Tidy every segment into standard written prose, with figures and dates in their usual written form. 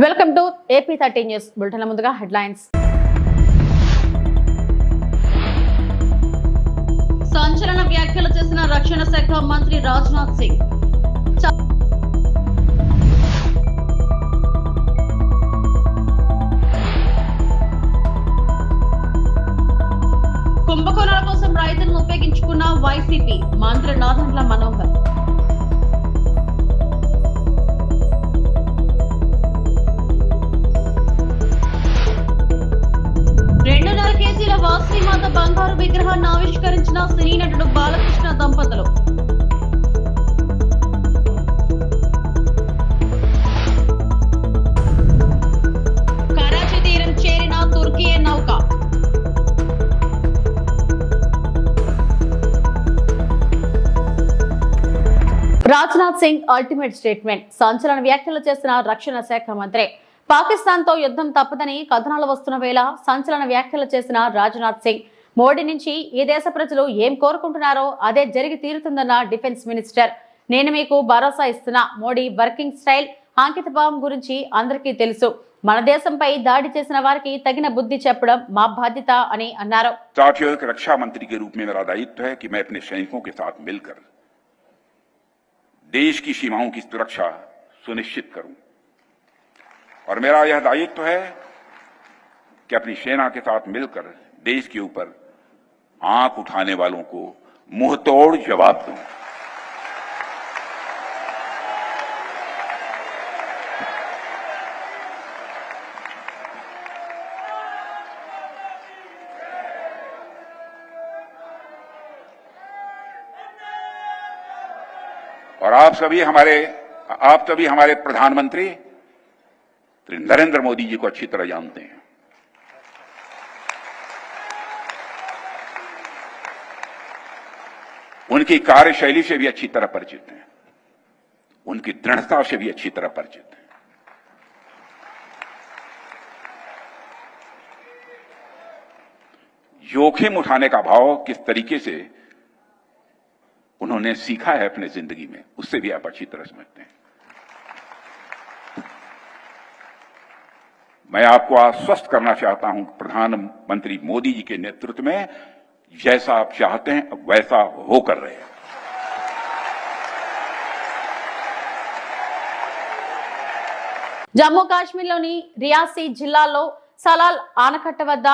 Welcome to AP 30 news bulletin. ముందుగా headlines. సంచలన వ్యాఖ్యలు చేసిన రక్షణ శాఖ మంత్రి రాజ్నాథ్ సింగ్. కుంభకోణాల కోసం రైతులను ఉపయోగించుకున్న వైసీపీ మంత్రి నాదెండ్ల మనోహర్. కేజీల వాసీమాత బంగారు విగ్రహాన్ని ఆవిష్కరించిన సినీ నటుడు బాలకృష్ణ దంపతులు. కరాచీ తీరం చేరిన తుర్కీ నౌక. Rajnath Singh ultimate statement. సంచలన వ్యాఖ్యలు చేసిన రక్షణ శాఖ మంత్రి. పాకిస్తాన్ తో యుద్ధం తప్పదని కథనాలు వస్తున్న వేళ సంచలన వ్యాఖ్యలు చేసిన రాజ్నాథ్ సింగ్. మోడీ నుంచి ఈ దేశ ప్రజలు ఏం కోరుకుంటున్నారో అదే జరిగి తీరుతుందన్న డిఫెన్స్ మినిస్టర్. నేను మీకు భరోసా ఇస్తున్నా. మోడీ వర్కింగ్ స్టైల్, అంకితభావం గురించి అందరికీ తెలుసు. మన దేశంపై దాడి చేసిన వారికి తగిన బుద్ధి చెప్పడం మా బాధ్యత అని అన్నారు. साथियों, एक रक्षा मंत्री के रूप में मेरा दायित्व है कि मैं अपने सैनिकों के साथ मिलकर देश की सीमाओं की सुरक्षा सुनिश्चित करूं और मेरा यह दायित्व है कि अपनी सेना के साथ मिलकर देश के ऊपर आंख उठाने वालों को मुंहतोड़ जवाब दूं। और आप सभी हमारे प्रधानमंत्री नरेंद्र मोदी जी को अच्छी तरह जानते हैं। उनकी कार्यशैली से भी अच्छी तरह परिचित हैं, उनकी दृढ़ता से भी अच्छी तरह परिचित हैं। जोखिम उठाने का भाव किस तरीके से उन्होंने सीखा है अपने जिंदगी में, उससे भी आप अच्छी तरह समझते हैं। मैं आपको आश्वस्त करना चाहता हूं, प्रधानमंत्री मोदी जी के नेतृत्व में जैसा आप चाहते हैं वैसा होकर रहे हैं। జమ్మూ కాశ్మీర్లోని రియాసీ జిల్లాలో సలాల్ ఆనకట్ట వద్ద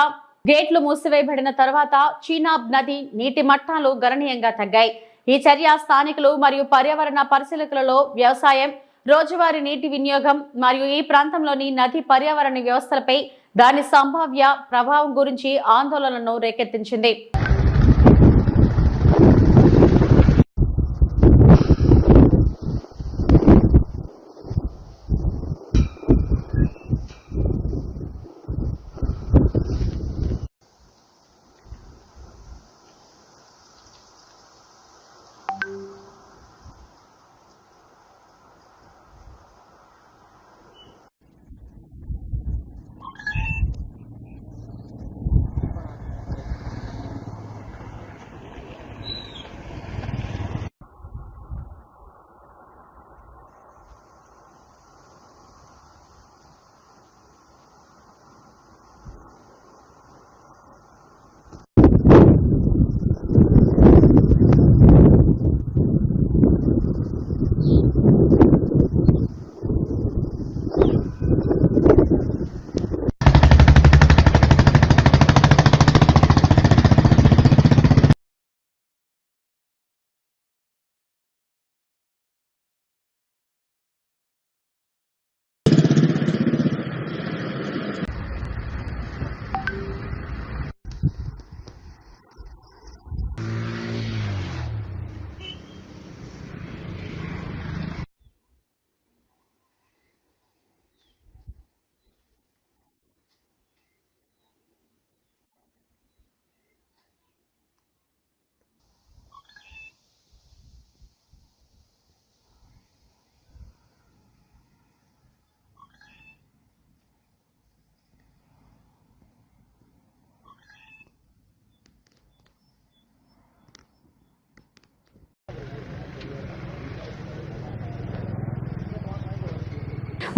గేట్లు మూసివేయబడిన తర్వాత చీనాబ్ నది నీటి మట్టాలు గణనీయంగా తగ్గాయి. ఈ చర్య స్థానికులు మరియు పర్యావరణ పరిశీలకులలో వ్యవసాయం, రోజువారీ నీటి వినియోగం మరియు ఈ ప్రాంతంలోని నది పర్యావరణ వ్యవస్థలపై దాని సంభావ్య ప్రభావం గురించి ఆందోళనను రేకెత్తించింది.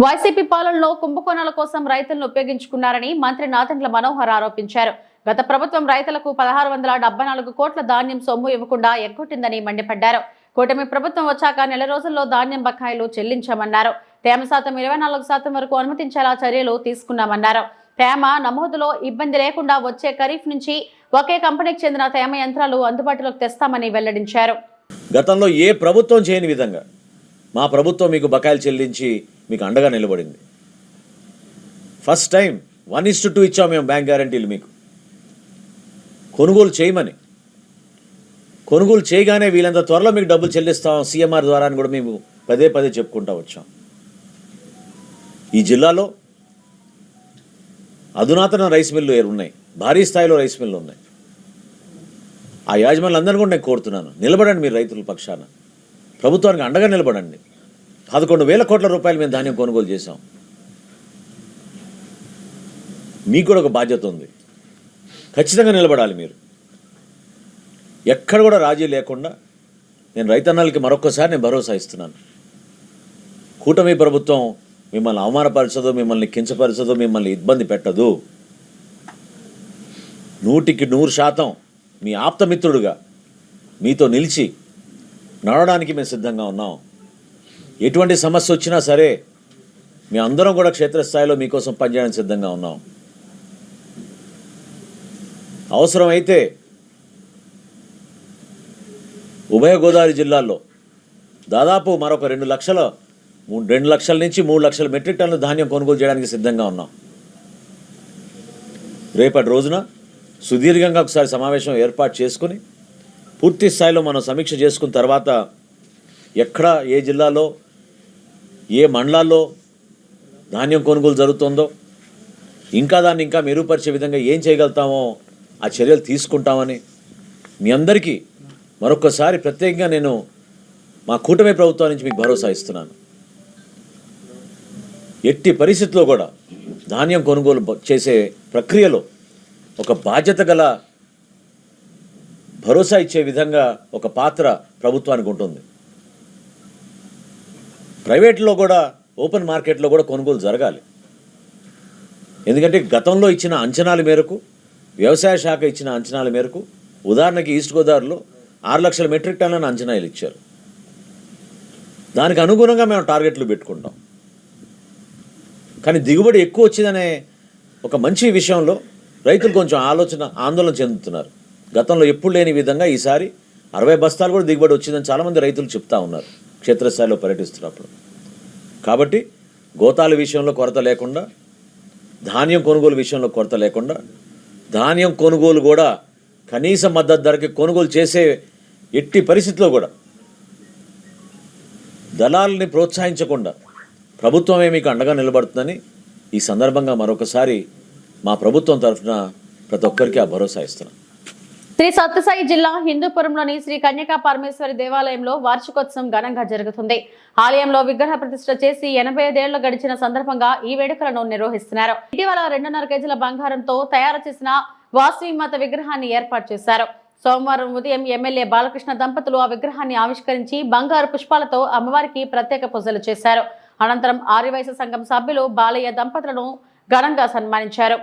వైసీపీ పాలనలో కుంభకోణాల కోసం రైతులను ఉపయోగించుకున్నారని మంత్రి నాదెండ్ల మనోహర్ ఆరోపించారు. గత ప్రభుత్వం రైతులకు 1674 కోట్ల ధాన్యం సొమ్ము ఇవ్వకుండా ఎగ్గొట్టిందని మండిపడ్డారు. కూటమి ప్రభుత్వం వచ్చాక నెల రోజుల్లో ధాన్యం బకాయిలు చెల్లించామన్నారు. తేమ శాతం 24% వరకు అనుమతించేలా చర్యలు తీసుకున్నామన్నారు. తేమ నమోదులో ఇబ్బంది లేకుండా వచ్చే ఖరీఫ్ నుంచి ఒకే కంపెనీకి చెందిన తేమ యంత్రాలు అందుబాటులోకి తెస్తామని వెల్లడించారు. గతంలో ఏ ప్రభుత్వం చేయని విధంగా మా ప్రభుత్వం మీకు బకాయిలు చెల్లించి మీకు అండగా నిలబడింది. ఫస్ట్ టైం 1:2 ఇచ్చాం మేము బ్యాంక్ గ్యారంటీలు మీకు. కొనుగోలు చేయమని, కొనుగోలు చేయగానే వీళ్ళంత త్వరలో మీకు డబ్బులు చెల్లిస్తాం సీఎంఆర్ ద్వారా అని కూడా మేము పదే చెప్పుకుంటూ వచ్చాం. ఈ జిల్లాలో అధునాతన రైస్ మిల్లు ఉన్నాయి, భారీ స్థాయిలో రైస్ మిల్లు ఉన్నాయి. ఆ యాజమాన్యులందరినీ కూడా నేను కోరుతున్నాను, నిలబడండి మీరు రైతుల పక్షాన, ప్రభుత్వానికి అండగా నిలబడండి. 11,000 కోట్ల రూపాయలు మేము ధాన్యం కొనుగోలు చేశాం. మీకు కూడా ఒక బాధ్యత ఉంది, ఖచ్చితంగా నిలబడాలి మీరు. ఎక్కడ కూడా రాజీ లేకుండా నేను రైతన్నలకి మరొక్కసారి నేను భరోసా ఇస్తున్నాను. కూటమి ప్రభుత్వం మిమ్మల్ని అవమానపరచదు, మిమ్మల్ని కించపరచదు, మిమ్మల్ని ఇబ్బంది పెట్టదు. 100% మీ ఆప్తమిత్రుడుగా మీతో నిలిచి నడవడానికి మేము సిద్ధంగా ఉన్నాం. ఎటువంటి సమస్య వచ్చినా సరే మీ అందరం కూడా క్షేత్రస్థాయిలో మీకోసం పనిచేయడానికి సిద్ధంగా ఉన్నాం. అవసరమైతే ఉభయ గోదావరి జిల్లాల్లో దాదాపు మరొక 2 లక్షల నుంచి 3 లక్షల మెట్రిక్ టన్నుల ధాన్యం కొనుగోలు చేయడానికి సిద్ధంగా ఉన్నాం. రేపటి రోజున సుదీర్ఘంగా ఒకసారి సమావేశం ఏర్పాటు చేసుకుని పూర్తి స్థాయిలో మనం సమీక్ష చేసుకున్న తర్వాత ఎక్కడ ఏ జిల్లాలో ఏ మండలాల్లో ధాన్యం కొనుగోలు జరుగుతుందో దాన్ని ఇంకా మెరుగుపరిచే విధంగా ఏం చేయగలుగుతామో ఆ చర్యలు తీసుకుంటామని మీ అందరికీ మరొకసారి ప్రత్యేకంగా నేను మా కూటమి ప్రభుత్వం నుంచి మీకు భరోసా ఇస్తున్నాను. ఎట్టి పరిస్థితుల్లో కూడా ధాన్యం కొనుగోలు చేసే ప్రక్రియలో ఒక బాధ్యత గల భరోసా ఇచ్చే విధంగా ఒక పాత్ర ప్రభుత్వానికి ఉంటుంది. ప్రైవేట్లో కూడా ఓపెన్ మార్కెట్లో కూడా కొనుగోలు జరగాలి. ఎందుకంటే గతంలో ఇచ్చిన అంచనాల మేరకు, వ్యవసాయ శాఖ ఇచ్చిన అంచనాల మేరకు, ఉదాహరణకి ఈస్ట్ గోదావరిలో 6 లక్షల మెట్రిక్ టన్నులను అంచనాలు ఇచ్చారు. దానికి అనుగుణంగా మేము టార్గెట్లు పెట్టుకుంటాం. కానీ దిగుబడి ఎక్కువ వచ్చిందనే ఒక మంచి విషయంలో రైతులు కొంచెం ఆందోళన చెందుతున్నారు. గతంలో ఎప్పుడు లేని విధంగా ఈసారి 60 బస్తాలు కూడా దిగుబడి వచ్చిందని చాలామంది రైతులు చెప్తా ఉన్నారు క్షేత్రస్థాయిలో పర్యటిస్తున్నప్పుడు. కాబట్టి గోతాల విషయంలో కొరత లేకుండా, ధాన్యం కొనుగోలు విషయంలో కొరత లేకుండా, ధాన్యం కొనుగోలు కూడా కనీస మద్దతు ధరకి కొనుగోలు చేసే ఎట్టి పరిస్థితిలో కూడా దళాలని ప్రోత్సహించకుండా ప్రభుత్వమే మీకు అండగా నిలబడుతుందని ఈ సందర్భంగా మరొకసారి మా ప్రభుత్వం తరఫున ప్రతి ఒక్కరికి ఆ భరోసా ఇస్తున్నాం. శ్రీ సత్యసాయి జిల్లా హిందూపురంలోని శ్రీ కన్యకా పరమేశ్వరి దేవాలయంలో వార్షికోత్సవం ఘనంగా జరుగుతుంది. ఆలయంలో విగ్రహ ప్రతిష్ఠ చేసి 85 ఏళ్లు గడిచిన సందర్భంగా ఈ వేడుకలను నిర్వహిస్తున్నారు. ఇటీవల 2.5 కేజీల బంగారంతో తయారు చేసిన వాసవిమాత విగ్రహాన్ని ఏర్పాటు చేశారు. సోమవారం ఉదయం ఎమ్మెల్యే బాలకృష్ణ దంపతులు ఆ విగ్రహాన్ని ఆవిష్కరించి బంగారు పుష్పాలతో అమ్మవారికి ప్రత్యేక పూజలు చేశారు. అనంతరం ఆర్యవైశ్య సంఘం సభ్యులు బాలయ్య దంపతులను ఘనంగా సన్మానించారు.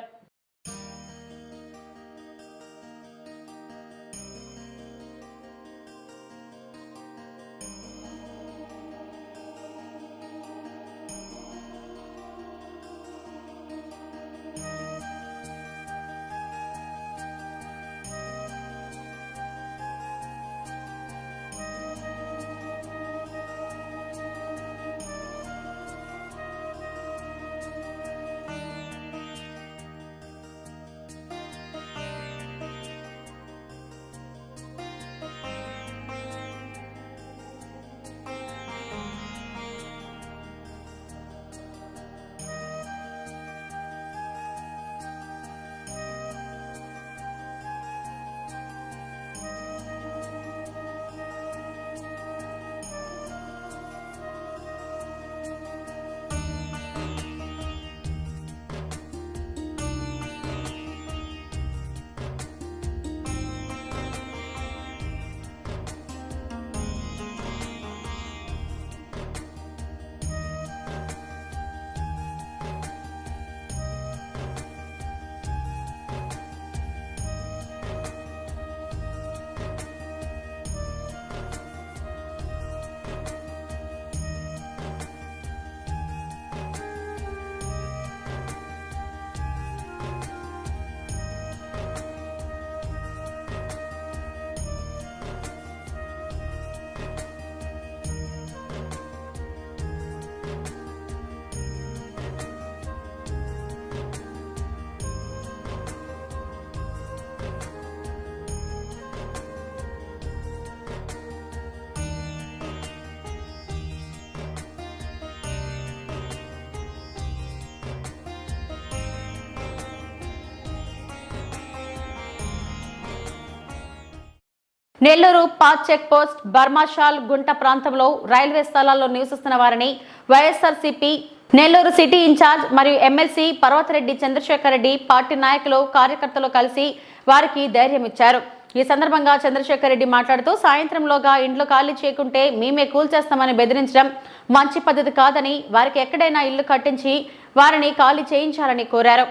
నెల్లూరు పాత్ చెక్ పోస్ట్ బర్మాషాల్ గుంట ప్రాంతంలో రైల్వే స్థలాల్లో నివసిస్తున్న వారిని వైఎస్ఆర్సీపీ నెల్లూరు సిటీ ఇన్ఛార్జ్ మరియు ఎమ్మెల్సీ పర్వతరెడ్డి చంద్రశేఖర్ రెడ్డి పార్టీ నాయకులు కార్యకర్తలు కలిసి వారికి ధైర్యం ఇచ్చారు. ఈ సందర్భంగా చంద్రశేఖర్ రెడ్డి మాట్లాడుతూ సాయంత్రంలోగా ఇండ్లు ఖాళీ చేయకుంటే మేమే కూల్చేస్తామని బెదిరించడం మంచి పద్ధతి కాదని, వారికి ఎక్కడైనా ఇల్లు కట్టించి వారిని ఖాళీ చేయించాలని కోరారు.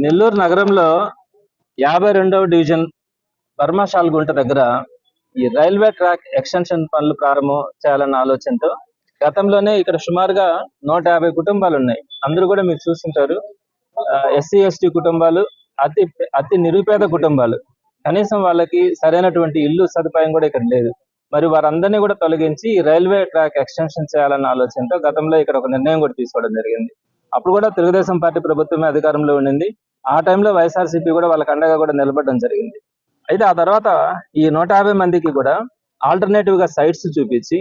నెల్లూరు నగరంలో 52వ డివిజన్ బర్మాషాల్ గుంట దగ్గర ఈ రైల్వే ట్రాక్ ఎక్స్టెన్షన్ పనులు ప్రారంభం చేయాలన్న ఆలోచనతో గతంలోనే ఇక్కడ సుమారుగా 150 కుటుంబాలు ఉన్నాయి. అందరూ కూడా మీరు చూస్తుంటారు. ఎస్సీ ఎస్టీ కుటుంబాలు, అతి నిరుపేద కుటుంబాలు. కనీసం వాళ్ళకి సరైనటువంటి ఇల్లు సదుపాయం కూడా ఇక్కడ లేదు. మరి వారందరినీ కూడా తొలగించి రైల్వే ట్రాక్ ఎక్స్టెన్షన్ చేయాలన్న ఆలోచనతో గతంలో ఇక్కడ ఒక నిర్ణయం కూడా తీసుకోవడం జరిగింది. అప్పుడు కూడా తెలుగుదేశం పార్టీ ప్రభుత్వమే అధికారంలో ఉండింది. ఆ టైంలో వైఎస్ఆర్సీపీ కూడా వాళ్ళకి అండగా కూడా నిలబడడం జరిగింది. అయితే ఆ తర్వాత ఈ 150 మందికి కూడా ఆల్టర్నేటివ్ గా సైట్స్ చూపించి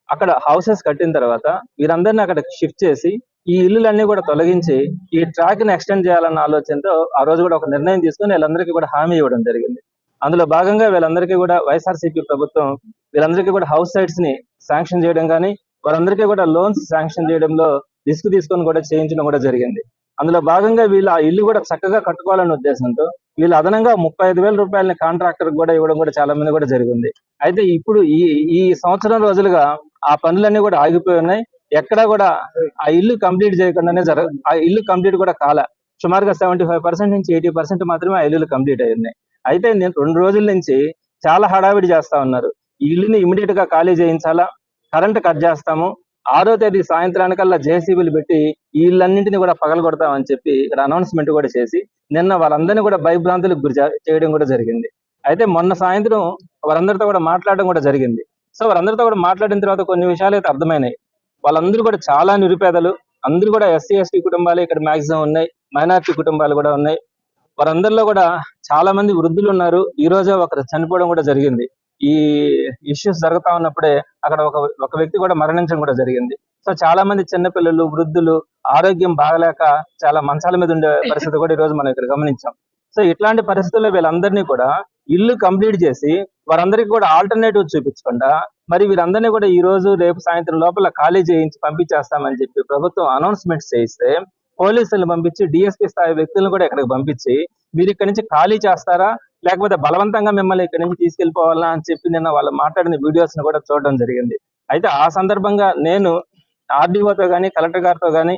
అక్కడ హౌసెస్ కట్టిన తర్వాత వీరందరినీ అక్కడ షిఫ్ట్ చేసి ఈ ఇల్లులన్నీ కూడా తొలగించి ఈ ట్రాక్ ని ఎక్స్టెండ్ చేయాలన్న ఆలోచనతో ఆ రోజు కూడా ఒక నిర్ణయం తీసుకుని వీళ్ళందరికీ కూడా హామీ ఇవ్వడం జరిగింది. అందులో భాగంగా వీళ్ళందరికీ కూడా వైఎస్ఆర్సీపీ ప్రభుత్వం వీళ్ళందరికీ కూడా హౌస్ సైట్స్ ని శాంక్షన్ చేయడం కానీ, వారందరికీ కూడా లోన్స్ శాంక్షన్ చేయడంలో రిస్క్ తీసుకొని కూడా చేయించడం కూడా జరిగింది. అందులో భాగంగా వీళ్ళు ఆ ఇల్లు కూడా చక్కగా కట్టుకోవాలనే ఉద్దేశంతో వీళ్ళు అదనంగా 35,000 రూపాయలని కాంట్రాక్టర్ కూడా ఇవ్వడం కూడా చాలా మంది కూడా జరిగింది. అయితే ఇప్పుడు ఈ సంవత్సరం రోజులుగా ఆ పనులన్నీ కూడా ఆగిపోయి ఉన్నాయి. ఎక్కడా కూడా ఆ ఇల్లు కంప్లీట్ చేయకుండానే ఆ ఇల్లు కంప్లీట్ కూడా కాలే. సుమారుగా 75% నుంచి 80% మాత్రమే ఆ ఇల్లులు కంప్లీట్ అయి ఉన్నాయి. అయితే నేను 2 రోజుల నుంచి చాలా హడావిడి చేస్తా ఉన్నారు. ఈ ఇల్లుని ఇమీడియట్ గా ఖాళీ చేయించాలా, కరెంట్ కట్ చేస్తాము, 6వ తేదీ సాయంత్రానికల్లా జేసీబీలు పెట్టి ఈ ఇళ్ళన్నింటినీ కూడా పగలగొడతామని చెప్పి ఇక్కడ అనౌన్స్మెంట్ కూడా చేసి నిన్న వాళ్ళందరినీ కూడా భయభ్రాంతులకు గురి చేయడం కూడా జరిగింది. అయితే మొన్న సాయంత్రం వారందరితో కూడా మాట్లాడడం కూడా జరిగింది. సో వారందరితో కూడా మాట్లాడిన తర్వాత కొన్ని విషయాలు అయితే అర్థమైనాయి. వాళ్ళందరూ కూడా చాలా నిరుపేదలు, అందరూ కూడా ఎస్సీ ఎస్టీ కుటుంబాలు ఇక్కడ మాక్సిమం ఉన్నాయి, మైనారిటీ కుటుంబాలు కూడా ఉన్నాయి. వారందరిలో కూడా చాలా మంది వృద్ధులు ఉన్నారు. ఈ రోజే ఒకరు చనిపోవడం కూడా జరిగింది. ఈ ఇష్యూస్ జరుగుతా ఉన్నప్పుడే అక్కడ ఒక వ్యక్తి కూడా మరణించడం కూడా జరిగింది. సో చాలా మంది చిన్నపిల్లలు, వృద్ధులు ఆరోగ్యం బాగలేక చాలా మంచాల మీద ఉండే పరిస్థితి కూడా ఈ రోజు మనం ఇక్కడ గమనించాం. సో ఇట్లాంటి పరిస్థితుల్లో వీళ్ళందరినీ కూడా ఇల్లు కంప్లీట్ చేసి వారందరికీ కూడా ఆల్టర్నేటివ్ చూపించకుండా మరి వీరందరినీ కూడా ఈ రోజు రేపు సాయంత్రం లోపల ఖాళీ చేయించి పంపించేస్తామని చెప్పి ప్రభుత్వం అనౌన్స్మెంట్స్ చేయిస్తే పోలీసులను పంపించి డిఎస్పీ స్థాయి వ్యక్తులను కూడా ఇక్కడికి పంపించి మీరు ఇక్కడి నుంచి ఖాళీ చేస్తారా లేకపోతే బలవంతంగా మిమ్మల్ని ఇక్కడి నుంచి తీసుకెళ్లిపోవాలా అని చెప్పి నిన్న వాళ్ళు మాట్లాడిన వీడియోస్ ని కూడా చూడడం జరిగింది. అయితే ఆ సందర్భంగా నేను ఆర్డీఓతో గానీ, కలెక్టర్ గారితో గానీ,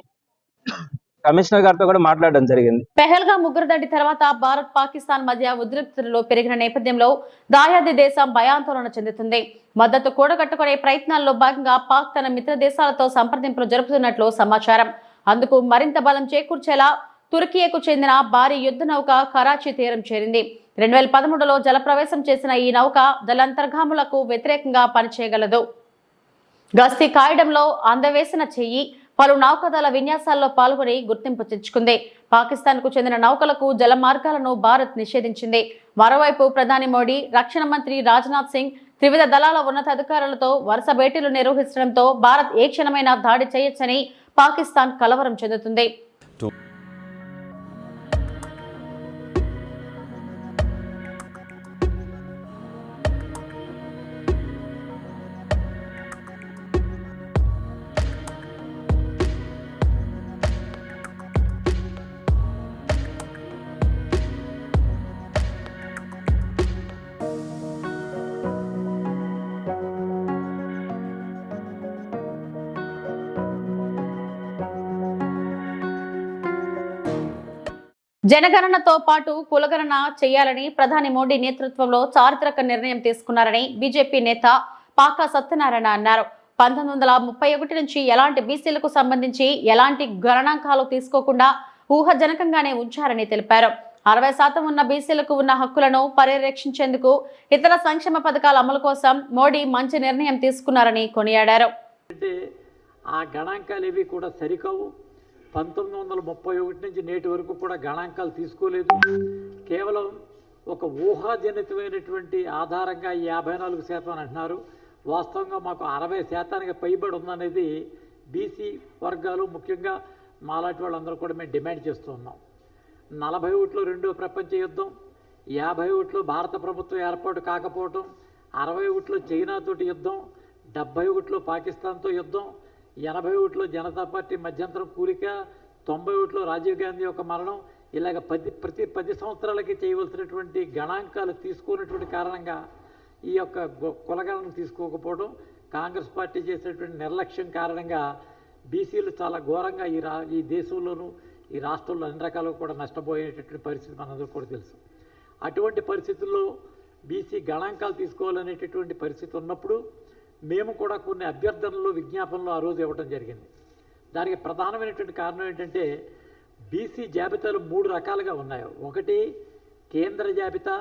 కమిషనర్ గారితో కూడా మాట్లాడడం జరిగింది. పెహల్గా ముగ్గురుదండి తర్వాత భారత్ పాకిస్తాన్ మధ్య ఉద్రిక్తతలు పెరిగిన నేపథ్యంలో దాయాది దేశం భయాందోళన చెందుతుంది. మద్దతు కూడగట్టుకునే ప్రయత్నాల్లో భాగంగా పాక్ తన మిత్ర దేశాలతో సంప్రదింపులు జరుపుతున్నట్లు సమాచారం. అందుకు మరింత బలం చేకూర్చేలా తుర్కియకు చెందిన భారీ యుద్ధ నౌక కరాచీ తీరం చేరింది. 2013లో జలప్రవేశం చేసిన ఈ నౌక జలంతర్గాములకు వ్యతిరేకంగా పనిచేయగలదు. గస్తీ కాయడంలో అందవేసిన చెయ్యి పలు నౌకాదళ విన్యాసాల్లో పాల్గొని గుర్తింపు తెచ్చుకుంది. పాకిస్తాన్ కు చెందిన నౌకలకు జల మార్గాలను భారత్ నిషేధించింది. మరోవైపు ప్రధాని మోడీ, రక్షణ మంత్రి రాజ్నాథ్ సింగ్ త్రివిధ దళాల ఉన్నతాధికారులతో వరుస భేటీలు నిర్వహించడంతో భారత్ ఏ క్షణమైనా దాడి చేయొచ్చని పాకిస్తాన్ కలవరం చెందుతుంది. జనగణనతో పాటు కులగణన చేయాలని ప్రధాని మోడీ నేతృత్వంలో చారిత్రక నిర్ణయం తీసుకున్నారని బీజేపీ నేత పాకా సత్యనారాయణ అన్నారు. 1931 నుంచి ఎలాంటి బీసీలకు సంబంధించి ఎలాంటి గణనాంకాలు తీసుకోకుండా ఊహాజనకంగానే ఉంచారని తెలిపారు. 60% ఉన్న బీసీలకు ఉన్న హక్కులను పరిరక్షించేందుకు ఇతర సంక్షేమ పథకాల అమలు కోసం మోడీ మంచి నిర్ణయం తీసుకున్నారని కొనియాడారు. ఆ గణాంకాలు ఏవి కూడా సరికావు. 1931 నుంచి నేటి వరకు కూడా గణాంకాలు తీసుకోలేదు. కేవలం ఒక ఊహాజనితమైనటువంటి ఆధారంగా 54% అంటున్నారు. వాస్తవంగా మాకు 60% పైబడి ఉందనేది బీసీ వర్గాలు ముఖ్యంగా మాలాంటి వాళ్ళందరూ కూడా మేము డిమాండ్ చేస్తూ ఉన్నాం. 40 ఓట్లు రెండో ప్రపంచ యుద్ధం, 50 ఓట్లు భారత ప్రభుత్వం ఏర్పాటు కాకపోవటం, 60 ఓట్లు చైనాతోటి యుద్ధం, 70 ఓట్లు పాకిస్తాన్తో యుద్ధం, 80 ఓట్లు జనతా పార్టీ మధ్యంతరం కూలిక, 90 ఓట్లు రాజీవ్ గాంధీ యొక్క మరణం, ఇలాగ ప్రతి 10 సంవత్సరాలకి చేయవలసినటువంటి గణాంకాలు తీసుకున్నటువంటి కారణంగా ఈ యొక్క కులగణన తీసుకోకపోవడం, కాంగ్రెస్ పార్టీ చేసేటువంటి నిర్లక్ష్యం కారణంగా బీసీలు చాలా ఘోరంగా ఈ దేశంలోనూ ఈ రాష్ట్రంలో అన్ని రకాలుగా కూడా నష్టపోయేటటువంటి పరిస్థితి మనందరూ కూడా తెలుసు. అటువంటి పరిస్థితుల్లో బీసీ గణాంకాలు తీసుకోవాలనేటటువంటి పరిస్థితి ఉన్నప్పుడు మేము కూడా కొన్ని అభ్యర్థనలు విజ్ఞాపనలు ఆ రోజు ఇవ్వడం జరిగింది. దానికి ప్రధానమైనటువంటి కారణం ఏంటంటే బీసీ జాబితాలు 3 రకాలుగా ఉన్నాయి. ఒకటి కేంద్ర జాబితా,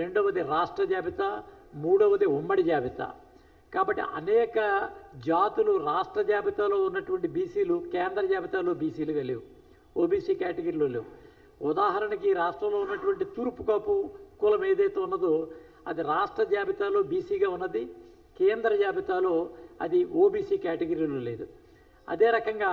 రెండవది రాష్ట్ర జాబితా, మూడవది ఉమ్మడి జాబితా. కాబట్టి అనేక జాతులు రాష్ట్ర జాబితాలో ఉన్నటువంటి బీసీలు కేంద్ర జాబితాలో బీసీలుగా లేవు, ఓబీసీ కేటగిరీలో లేవు. ఉదాహరణకి రాష్ట్రంలో ఉన్నటువంటి తూర్పు కాపు కులం ఏదైతే ఉన్నదో అది రాష్ట్ర జాబితాలో బీసీగా ఉన్నది, కేంద్ర జాబితాలో అది ఓబీసీ కేటగిరీలో లేదు. అదే రకంగా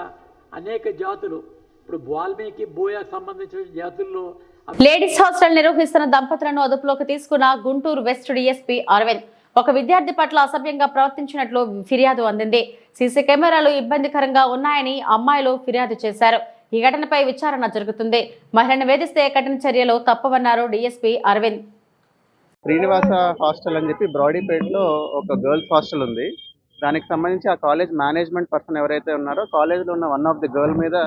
అనేక జాతులు ఇప్పుడు వాల్మీకి బోయాకు సంబంధించిన జాతుల్లో లేడీస్ హాస్టల్ నిర్వహిస్తున్న దంపతులను అదుపులోకి తీసుకున్న గుంటూరు వెస్ట్ డీఎస్పీ అరవింద్ ఒక విద్యార్థి పట్ల అసభ్యంగా ప్రవర్తించినట్లు ఫిర్యాదు అందింది. సీసీ కెమెరాలు ఇబ్బందికరంగా ఉన్నాయని అమ్మాయిలు ఫిర్యాదు చేశారు. ఈ ఘటనపై విచారణ జరుగుతుంది. మహిళను వేధిస్తే కఠిన చర్యలు తప్పవన్నారు డీఎస్పీ అరవింద్. శ్రీనివాస హాస్టల్ అని చెప్పి బ్రాడీపేటలో ఒక గర్ల్స్ హాస్టల్ ఉంది. దానికి సంబంధించి ఆ కాలేజ్ మేనేజ్మెంట్ పర్సన్ ఎవరైతే ఉన్నారో కాలేజ్లో ఉన్న వన్ ఆఫ్ ది గర్ల్ మీద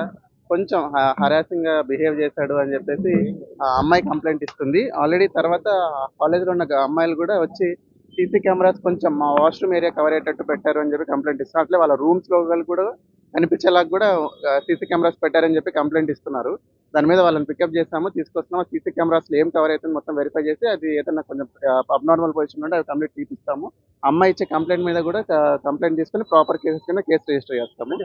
కొంచెం హరాసింగ్ గా బిహేవ్ చేశాడు అని చెప్పేసి ఆ అమ్మాయి కంప్లైంట్ ఇస్తుంది. ఆల్రెడీ తర్వాత కాలేజ్లో ఉన్న అమ్మాయిలు కూడా వచ్చి సీసీ కెమెరాస్ కొంచెం మా వాష్రూమ్ ఏరియా కవర్ అయ్యేటట్టు పెట్టారు అని చెప్పి కంప్లైంట్ ఇస్తున్నారు. అట్లే వాళ్ళ రూమ్స్ లో కూడా కనిపించేలాగా కూడా సీసీ కెమెరాస్ పెట్టారని చెప్పి కంప్లైంట్ ఇస్తున్నారు. దాని మీద వాళ్ళని పికప్ చేస్తాము, తీసుకొస్తున్నాము. సీసీ కెమెరాస్ ఏం కవర్ అవుతుంది మొత్తం వెరిఫై చేసి అది ఏదైనా కొంచెం అబ్నార్మల్ పొజిషన్ ఉంటే అది కంప్లీట్ తీపిస్తాము. అమ్మాయి ఇచ్చే కంప్లైంట్ మీద కూడా కంప్లైంట్ తీసుకుని ప్రాపర్ కేసెస్ కింద కేసు రిజిస్టర్ చేస్తాము.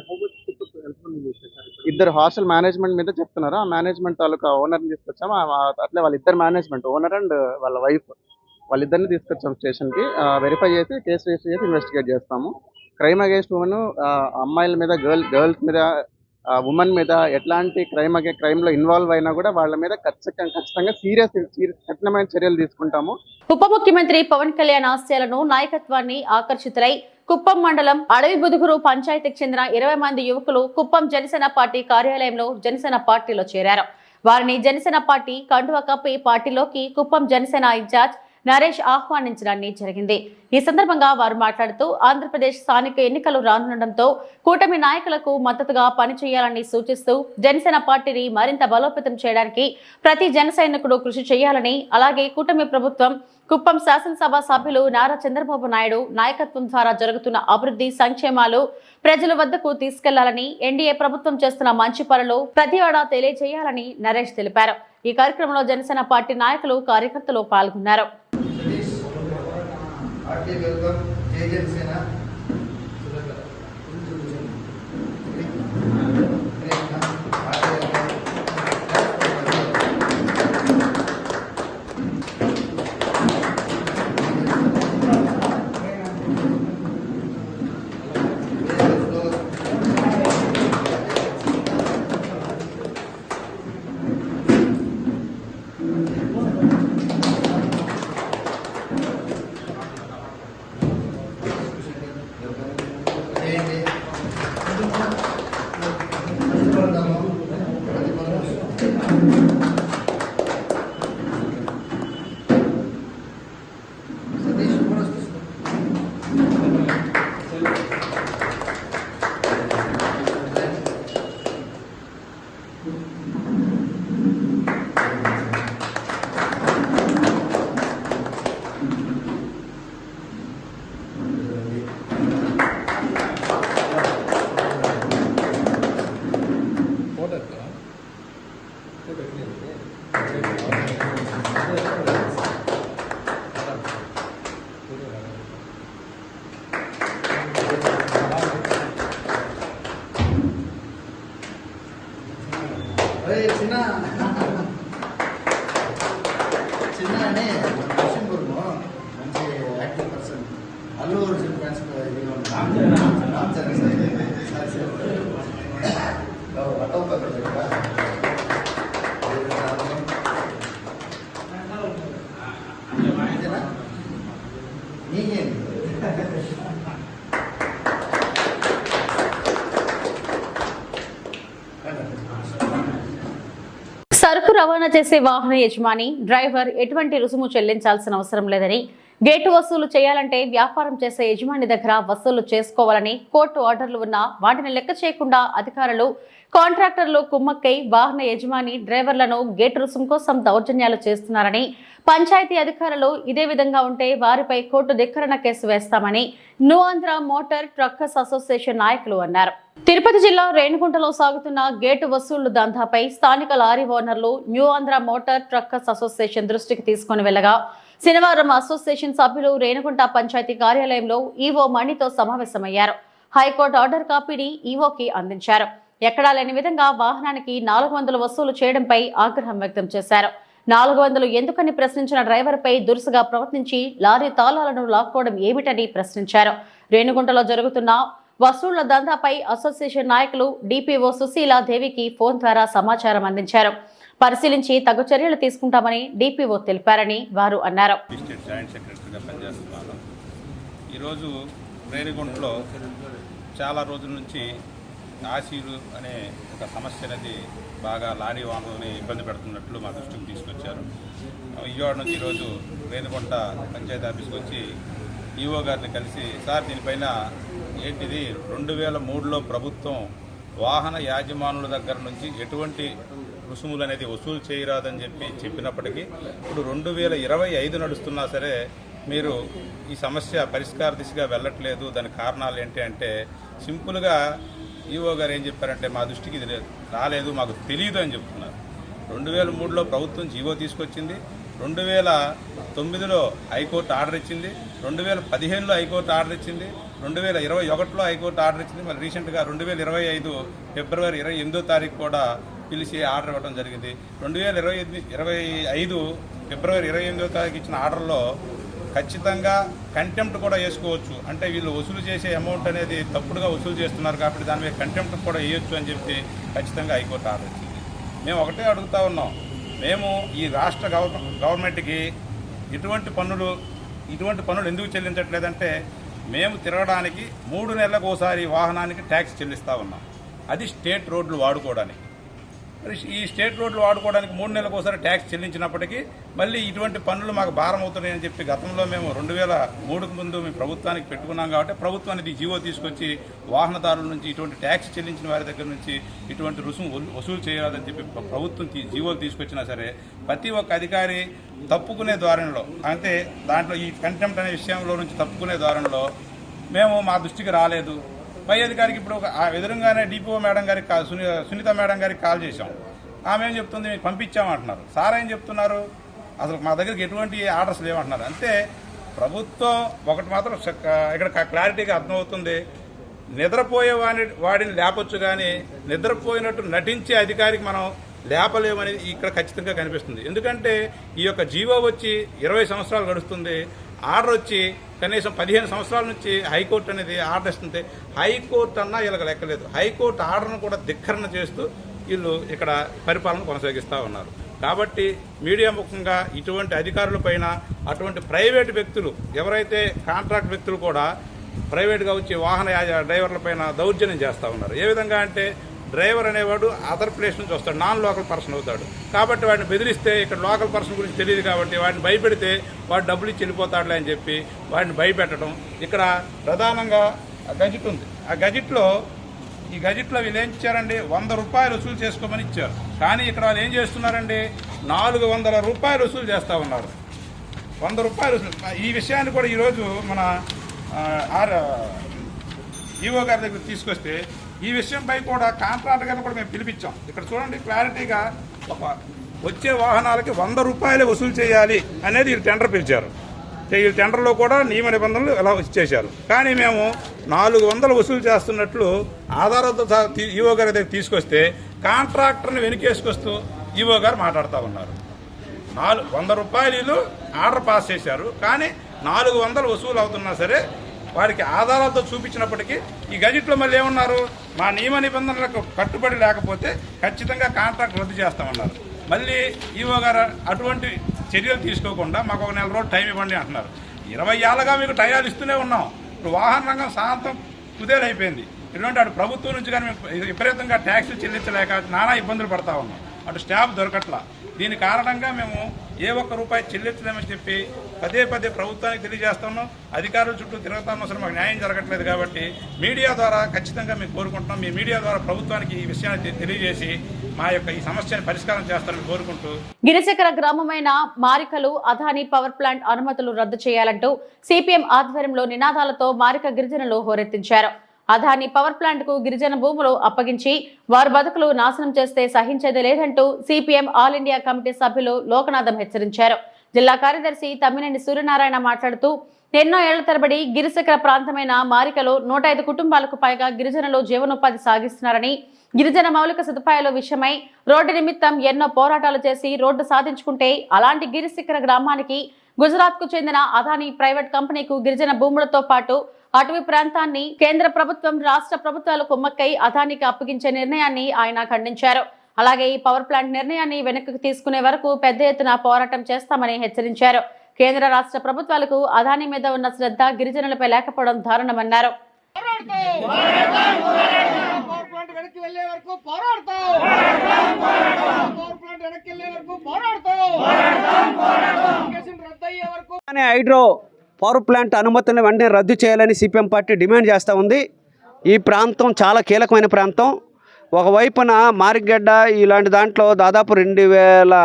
2 హాస్టల్ మేనేజ్మెంట్ మీద చెప్తున్నారు. ఆ మేనేజ్మెంట్ తాలూకా ఓనర్ని తీసుకొచ్చాము. అట్లే వాళ్ళిద్దరు మేనేజ్మెంట్ ఓనర్ అండ్ వాళ్ళ వైఫ్ వాళ్ళిద్దరిని తీసుకొచ్చాము స్టేషన్కి. వెరిఫై చేసి కేసు రిజిస్టర్ చేసి ఇన్వెస్టిగేట్ చేస్తాము. క్రైమ్ అగేన్స్ట్ ఉమెన్, అమ్మాయిల మీద గర్ల్స్ మీద ఉమెన్ మీద ఎట్లాంటి క్రైమ్లో ఇన్వాల్వ్ అయినా కూడా వాళ్ళ మీద ఖచ్చితంగా సీరియస్ కఠినమైన చర్యలు తీసుకుంటాము. ఉప ముఖ్యమంత్రి పవన్ కళ్యాణ్ ఆశయాలను నాయకత్వాన్ని ఆకర్షితులై కుప్పం మండలం అడవి బుదుగురు పంచాయతీకి చెందిన 20 మంది యువకులు కుప్పం జనసేన పార్టీ కార్యాలయంలో జనసేన పార్టీలో చేరారు. వారిని జనసేన పార్టీ కండువా కప్పి పార్టీలోకి కుప్పం జనసేన ఇన్ఛార్జ్ నరేష్ ఆహ్వానించడాన్ని జరిగింది. ఈ సందర్భంగా వారు మాట్లాడుతూ ఆంధ్రప్రదేశ్ స్థానిక ఎన్నికలు రానుండటంతో కూటమి నాయకులకు మద్దతుగా పనిచేయాలని సూచిస్తూ జనసేన పార్టీని మరింత బలోపేతం చేయడానికి ప్రతి జన సైనికుడు కృషి చేయాలని, అలాగే కూటమి ప్రభుత్వం కుప్పం శాసనసభ సభ్యులు నారా చంద్రబాబు నాయుడు నాయకత్వం ద్వారా జరుగుతున్న అభివృద్ధి సంక్షేమాలు ప్రజల వద్దకు తీసుకెళ్లాలని, ఎన్డీఏ ప్రభుత్వం చేస్తున్న మంచి పనులు ప్రతివాడా తెలియజేయాలని నరేష్ తెలిపారు. ఈ కార్యక్రమంలో జనసేన పార్టీ నాయకులు కార్యకర్తలు పాల్గొన్నారు. చిన్న అని మంచి active person Allu Arjun fans సరుకు రవాణా చేసే వాహన యజమాని డ్రైవర్ ఎటువంటి రుసుము చెల్లించాల్సిన అవసరం లేదని, గేటు వసూలు చేయాలంటే వ్యాపారం చేసే యజమాని దగ్గర వసూలు చేసుకోవాలని కోర్టు ఆర్డర్లు ఉన్నా వాటిని లెక్క చేయకుండా అధికారులు, కాంట్రాక్టర్లు కుమ్మక్కై వాహన యజమాని డ్రైవర్లను గేటు రుసుము కోసం దౌర్జన్యాలు చేస్తున్నారని, పంచాయతీ అధికారులు ఇదే విధంగా ఉంటే వారిపై కోర్టు ధిక్కరణ కేసు వేస్తామని new Andhra motor truckers association నాయకులు అన్నారు. తిరుపతి జిల్లా రేణిగుంటలో సాగుతున్న గేటు వసూళ్లు దందాపై స్థానిక లారీ ఓనర్లు new Andhra motor truckers association దృష్టికి తీసుకుని వెళ్లగా శనివారం అసోసియేషన్ సభ్యులు రేణిగుంట పంచాయతీ కార్యాలయంలో ఈవో మణితో సమావేశమయ్యారు. హైకోర్టు ఆర్డర్ కాపీని ఈవోకి అందించారు. ఎక్కడా లేని విధంగా వాహనానికి 400 వసూలు చేయడంపై ఆగ్రహం వ్యక్తం చేశారు. 400 ఎందుకని ప్రశ్నించిన డ్రైవర్పై దురుసుగా ప్రవర్తించి లారీ తాళాలను లాక్కోవడం ఏమిటని ప్రశ్నించారు. రేణిగుంటలో జరుగుతున్న వసూళ్ల దందాపై అసోసియేషన్ నాయకులు డిపిఓ సుశీలా దేవికి ఫోన్ ద్వారా సమాచారం అందించారు. పరిశీలించి తగు చర్యలు తీసుకుంటామని డిపిఓ తెలిపారని వారు అన్నారు. జాయింట్ సెక్రటరీగా పనిచేస్తున్నాను. ఈరోజు రేణిగుంటలో చాలా రోజుల నుంచి ఆశీలు అనే ఒక సమస్య అనేది బాగా లారీ వాహనాలని ఇబ్బంది పెడుతున్నట్లు మా దృష్టికి తీసుకొచ్చారు. విజయవాడ నుంచి ఈరోజు రేణిగుంట పంచాయతీ ఆఫీస్కి వచ్చి ఈఓ గారిని కలిసి, సార్ దీనిపైన ఏంటిది 2003లో ప్రభుత్వం వాహన యాజమానుల దగ్గర నుంచి ఎటువంటి రుసుములు అనేది వసూలు చేయరాదని చెప్పినప్పటికీ ఇప్పుడు 2025 నడుస్తున్నా సరే మీరు ఈ సమస్య పరిష్కార దిశగా వెళ్ళట్లేదు. దాని కారణాలు ఏంటి అంటే సింపుల్గా ఈఓ గారు ఏం చెప్పారంటే, మా దృష్టికి ఇది రాలేదు, మాకు తెలియదు అని చెప్తున్నారు. 2003లో ప్రభుత్వం జీవో తీసుకొచ్చింది, 2009లో హైకోర్టు ఆర్డర్ ఇచ్చింది, 2015లో హైకోర్టు ఆర్డర్ ఇచ్చింది, 2021లో హైకోర్టు ఆర్డర్ ఇచ్చింది. మళ్ళీ రీసెంట్గా 2025 ఫిబ్రవరి 28వ తారీఖు కూడా పిలిచి ఆర్డర్ ఇవ్వడం జరిగింది. 2025 ఫిబ్రవరి 28వ తారీఖు ఇచ్చిన ఆర్డర్లో ఖచ్చితంగా కంటెంప్ట్ కూడా వేసుకోవచ్చు, అంటే వీళ్ళు వసూలు చేసే అమౌంట్ అనేది తప్పుడుగా వసూలు చేస్తున్నారు కాబట్టి దాని మీద కంటెంప్ట్ కూడా వేయొచ్చు అని చెప్పి ఖచ్చితంగా హైకోర్టు ఆర్డర్ ఇచ్చింది. మేము ఒకటే అడుగుతా ఉన్నాం, మేము ఈ రాష్ట్ర గవర్నమెంట్కి ఇటువంటి పన్నులు ఎందుకు చెల్లించట్లేదంటే, మేము తిరగడానికి 3 నెలలకు ఒకసారి వాహనానికి ట్యాక్స్ చెల్లిస్తూ ఉన్నాం. అది స్టేట్ రోడ్లు వాడుకోవడానికి. మరి ఈ స్టేట్ రోడ్లు వాడుకోవడానికి 3 నెలలకు ఒకసారి ట్యాక్స్ చెల్లించినప్పటికీ మళ్ళీ ఇటువంటి పన్నులు మాకు భారం అవుతున్నాయని చెప్పి గతంలో మేము 2003కు ముందు మేము ప్రభుత్వానికి పెట్టుకున్నాం కాబట్టి ప్రభుత్వానికి జీవో తీసుకొచ్చి వాహనదారుల నుంచి ఇటువంటి ట్యాక్స్ చెల్లించిన వారి దగ్గర నుంచి ఇటువంటి రుసుము వసూలు చేయాలని చెప్పి ప్రభుత్వం జీవోలు తీసుకొచ్చినా సరే ప్రతి ఒక్క అధికారి తప్పుకునే ధోరణిలో, అంటే దాంట్లో ఈ కంటెంప్ట్ అనే విషయంలో నుంచి తప్పుకునే ధోరణిలో మేము మా దృష్టికి రాలేదు. పై అధికారికి ఇప్పుడు ఎదురుగానే డిపిఓ మేడం గారికి సునీత మేడం గారికి కాల్ చేశాం. ఆమె ఏం చెప్తుంది, మీకు పంపించామంటున్నారు. సార్ ఏం చెప్తున్నారు, అసలు మా దగ్గరికి ఎటువంటి ఆర్డర్స్ లేవంటున్నారు. అంటే ప్రభుత్వం ఒకటి మాత్రం ఇక్కడ క్లారిటీగా అర్థమవుతుంది, నిద్రపోయే వాడిని లేపొచ్చు కానీ నిద్రపోయినట్టు నటించే అధికారికి మనం లేపలేమనేది ఇక్కడ ఖచ్చితంగా కనిపిస్తుంది. ఎందుకంటే ఈ యొక్క జీవో వచ్చి 20 సంవత్సరాలు గడుస్తుంది, ఆర్డర్ వచ్చి కనీసం 15 సంవత్సరాల నుంచి హైకోర్టు అనేది ఆర్డర్ ఇస్తుంటే హైకోర్టు అన్నా వీళ్ళకి లెక్కలేదు. హైకోర్టు ఆర్డర్ను కూడా ధిక్కరణ చేస్తూ వీళ్ళు ఇక్కడ పరిపాలన కొనసాగిస్తూ ఉన్నారు. కాబట్టి మీడియా ముఖంగా ఇటువంటి అధికారులపైన అటువంటి ప్రైవేటు వ్యక్తులు ఎవరైతే కాంట్రాక్ట్ వ్యక్తులు కూడా ప్రైవేట్గా వచ్చి వాహన డ్రైవర్లపైన దౌర్జన్యం చేస్తూ ఉన్నారు. ఏ విధంగా అంటే డ్రైవర్ అనేవాడు అదర్ ప్లేస్ నుంచి వస్తాడు, నాన్ లోకల్ పర్సన్ అవుతాడు. కాబట్టి వాడిని బెదిరిస్తే ఇక్కడ లోకల్ పర్సన్ గురించి తెలియదు కాబట్టి వాడిని భయపెడితే వాడు డబ్బులు ఇచ్చి వెళ్ళిపోతాడులే అని చెప్పి వాడిని భయపెట్టడం. ఇక్కడ ప్రధానంగా గజెట్ ఉంది, ఆ గజెట్లో వీళ్ళు ఏం ఇచ్చారండి, 100 రూపాయలు వసూలు చేసుకోమని ఇచ్చారు. కానీ ఇక్కడ వాళ్ళు ఏం చేస్తున్నారండి, 400 రూపాయలు వసూలు చేస్తూ ఉన్నారు. 100 రూపాయలు వసూలు. ఈ విషయాన్ని కూడా ఈరోజు మన ఈఓ గారి దగ్గర తీసుకొస్తే ఈ విషయంపై కూడా కాంట్రాక్టర్ గారిని కూడా మేము పిలిపించాం. ఇక్కడ చూడండి క్లారిటీగా, వచ్చే వాహనాలకి 100 రూపాయలు వసూలు చేయాలి అనేది వీళ్ళు టెండర్ పిలిచారు. ఈ టెండర్లో కూడా నియమ నిబంధనలు ఎలా ఇచ్చేశారు. కానీ మేము 400 వసూలు చేస్తున్నట్లు ఆధారాలతో ఈఓ గారి దగ్గర తీసుకొస్తే కాంట్రాక్టర్ని వెనుకేసుకొస్తూ ఈఓ గారు మాట్లాడుతూ ఉన్నారు. 100 రూపాయలు ఆర్డర్ పాస్ చేశారు, కానీ 400 వసూలు అవుతున్నా సరే వారికి ఆధారాలతో చూపించినప్పటికీ ఈ గజెట్లో మళ్ళీ ఏమన్నారు, మా నియమ నిబంధనలకు కట్టుబడి లేకపోతే ఖచ్చితంగా కాంట్రాక్ట్ రద్దు చేస్తామన్నారు. మళ్ళీ ఈఓ గారు అటువంటి చర్యలు తీసుకోకుండా మాకు ఒక నెల రోజులు టైం ఇవ్వండి అంటున్నారు. 20 ఏళ్ళగా మీకు టైయాలు ఇస్తూనే ఉన్నాం. ఇప్పుడు వాహన రంగం శాంతం కుదేలైపోయింది. ఎందుకంటే అటు ప్రభుత్వం నుంచి కానీ మేము విపరీతంగా ట్యాక్సులు చెల్లించలేక నానా ఇబ్బందులు పడతా ఉన్నాం. అటు స్టాఫ్ దొరకట్లా. దీని కారణంగా మేము ఏ ఒక్క రూపాయి చెల్లించలేమని చెప్పి పదే ప్రభుత్వానికి తెలియజేస్తున్నాం. అధికారుల చుట్టూ తిరుగుతాం, అసలు మాకు న్యాయం జరగట్లేదు. కాబట్టి మీడియా ద్వారా ఖచ్చితంగా మేము కోరుకుంటున్నాం. మీ మీడియా ద్వారా ప్రభుత్వానికి ఈ విషయాన్ని తెలియజేసి మా యొక్క ఈ సమస్యను పరిష్కారం చేస్తారని కోరుకుంటూ గిరిశిఖర గ్రామమైన మారికలు అదానీ పవర్ ప్లాంట్ అనుమతులు రద్దు చేయాలంటూ సిపిఎం ఆధ్వర్యంలో నినాదాలతో మారిక గిరిజనులు హోరెత్తించారు. అదానీ పవర్ ప్లాంట్ కు గిరిజన భూములు అప్పగించి వారి బతుకులు నాశనం చేస్తే సహించేది లేదంటూ సిపిఎం ఆల్ ఇండియా కమిటీ సభ్యులు లోకనాథం హెచ్చరించారు. జిల్లా కార్యదర్శి తమ్మినేని సూర్యనారాయణ మాట్లాడుతూ ఎన్నో ఏళ్ల తరబడి గిరిశిఖర ప్రాంతమైన మారికలో 105 కుటుంబాలకు పైగా గిరిజనులు జీవనోపాధి సాగిస్తున్నారని, గిరిజన మౌలిక సదుపాయాల విషయమై రోడ్డు నిమిత్తం ఎన్నో పోరాటాలు చేసి రోడ్డు సాధించుకుంటే అలాంటి గిరిశిఖర గ్రామానికి గుజరాత్ కు చెందిన అదానీ ప్రైవేట్ కంపెనీకు గిరిజన భూములతో పాటు అటవీ ప్రాంతాన్ని కేంద్ర ప్రభుత్వం రాష్ట్ర ప్రభుత్వాలు కుమ్మక్కై అదానికి అప్పగించే నిర్ణయాన్ని ఆయన ఖండించారు. అలాగే ఈ పవర్ ప్లాంట్ నిర్ణయాన్ని వెనక్కి తీసుకునే వరకు పెద్ద ఎత్తున పోరాటం చేస్తామని హెచ్చరించారు. కేంద్ర రాష్ట్ర ప్రభుత్వాలకు అదానీ మీద ఉన్న శ్రద్ధ గిరిజనులపై లేకపోవడం దారుణమన్నారు. హైడ్రో పవర్ ప్లాంట్ అనుమతులను వెంటనే రద్దు చేయాలని సిపిఎం పార్టీ డిమాండ్ చేస్తూ ఉంది. ఈ ప్రాంతం చాలా కీలకమైన ప్రాంతం. ఒకవైపున మారిగడ్డ ఇలాంటి దాంట్లో దాదాపు 2000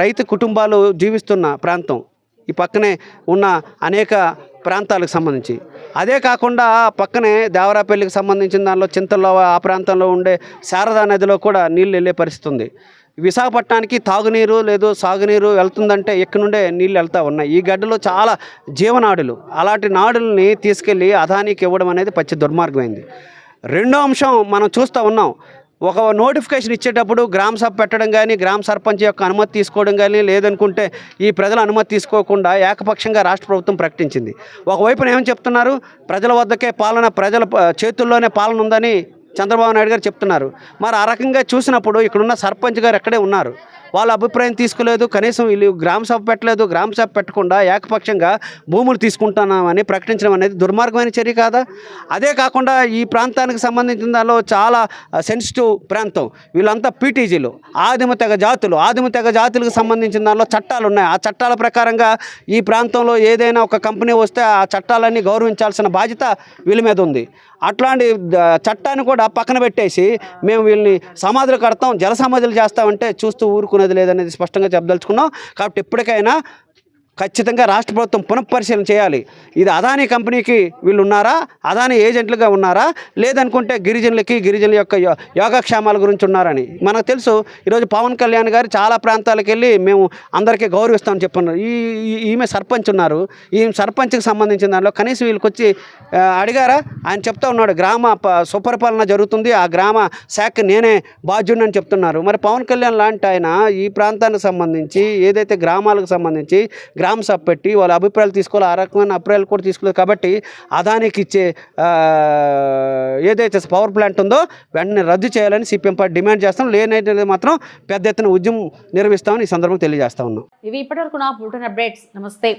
రైతు కుటుంబాలు జీవిస్తున్న ప్రాంతం. ఈ పక్కనే ఉన్న అనేక ప్రాంతాలకు సంబంధించి, అదే కాకుండా పక్కనే దేవరాపల్లికి సంబంధించిన దానిలో చింతల్లో ఆ ప్రాంతంలో ఉండే శారదా నదిలో కూడా నీళ్ళు వెళ్ళే పరిస్థితి ఉంది. విశాఖపట్నానికి తాగునీరు లేదు సాగునీరు వెళ్తుందంటే ఇక్కడ నుండే నీళ్ళు వెళ్తూ ఉన్నాయి. ఈ గడ్డలో చాలా జీవనాడులు, అలాంటి నాడుల్ని తీసుకెళ్ళి అదానికి ఇవ్వడం అనేది పచ్చి దుర్మార్గమైంది. రెండో అంశం మనం చూస్తూ ఉన్నాం. ఒక నోటిఫికేషన్ ఇచ్చేటప్పుడు గ్రామ సభ పెట్టడం కానీ, గ్రామ సర్పంచ్ యొక్క అనుమతి తీసుకోవడం కానీ, లేదనుకుంటే ఈ ప్రజల అనుమతి తీసుకోకుండా ఏకపక్షంగా రాష్ట్ర ప్రభుత్వం ప్రకటించింది. ఒకవైపున ఏమని చెప్తున్నారు, ప్రజల వద్దకే పాలన, ప్రజల చేతుల్లోనే పాలన ఉందని చంద్రబాబు నాయుడు గారు చెప్తున్నారు. మరి ఆ రకంగా చూసినప్పుడు ఇక్కడున్న సర్పంచ్ గారు ఎక్కడే ఉన్నారు, వాళ్ళ అభిప్రాయం తీసుకోలేదు. కనీసం వీళ్ళు గ్రామ సభ పెట్టలేదు. గ్రామ సభ పెట్టకుండా ఏకపక్షంగా భూములు తీసుకుంటున్నామని ప్రకటించడం అనేది దుర్మార్గమైన చర్య కాదా? అదే కాకుండా ఈ ప్రాంతానికి సంబంధించిన దానిలో చాలా సెన్సిటివ్ ప్రాంతం. వీళ్ళంతా పీటీజీలు, ఆదిమ తెగ జాతులకు సంబంధించిన దానిలో చట్టాలు ఉన్నాయి. ఆ చట్టాల ప్రకారంగా ఈ ప్రాంతంలో ఏదైనా ఒక కంపెనీ వస్తే ఆ చట్టాలన్నీ గౌరవించాల్సిన బాధ్యత వీళ్ళ మీద ఉంది. అట్లాంటి చట్టాన్ని కూడా పక్కన పెట్టేసి మేము వీళ్ళని సమాధులు కడతాం, జల సమాధులు చేస్తామంటే చూస్తూ ఊరుకునేది లేదనేది స్పష్టంగా చెప్పదలుచుకున్నాం. కాబట్టి ఎప్పటికైనా ఖచ్చితంగా రాష్ట్ర ప్రభుత్వం పునఃపరిశీలన చేయాలి. ఇది అదానీ కంపెనీకి వీళ్ళు ఉన్నారా, అదానీ ఏజెంట్లుగా ఉన్నారా, లేదనుకుంటే గిరిజనుల యొక్క యోగక్షేమాల గురించి ఉన్నారని మనకు తెలుసు. ఈరోజు పవన్ కళ్యాణ్ గారు చాలా ప్రాంతాలకు వెళ్ళి మేము అందరికీ గౌరవిస్తామని చెప్పున్నారు. ఈమె సర్పంచ్ ఉన్నారు. ఈ సర్పంచ్కి సంబంధించిన దానిలో కనీసం వీళ్ళకి వచ్చి అడిగారా? ఆయన చెప్తా ఉన్నాడు, గ్రామ సుపరిపాలన జరుగుతుంది, ఆ గ్రామ శాఖ నేనే బాధ్యుడిని చెప్తున్నారు. మరి పవన్ కళ్యాణ్ లాంటి ఆయన ఈ ప్రాంతానికి సంబంధించి ఏదైతే గ్రామాలకు సంబంధించి గ్రామ సభ పెట్టి వాళ్ళ అభిప్రాయాలు తీసుకోవాలి, ఆ రకమైన అభిప్రాయాలు కూడా తీసుకోలేదు. కాబట్టి అదానికి ఇచ్చే ఏదైతే పవర్ ప్లాంట్ ఉందో వెంటనే రద్దు చేయాలని సిపిఎం పార్టీ డిమాండ్ చేస్తాం. లేనైతే మాత్రం పెద్ద ఎత్తున ఉద్యమం నిర్వహిస్తామని ఈ సందర్భంగా తెలియజేస్తా ఉన్నాం. ఇవి ఇప్పటివరకు నా బులెటిన్ అప్డేట్స్. నమస్తే.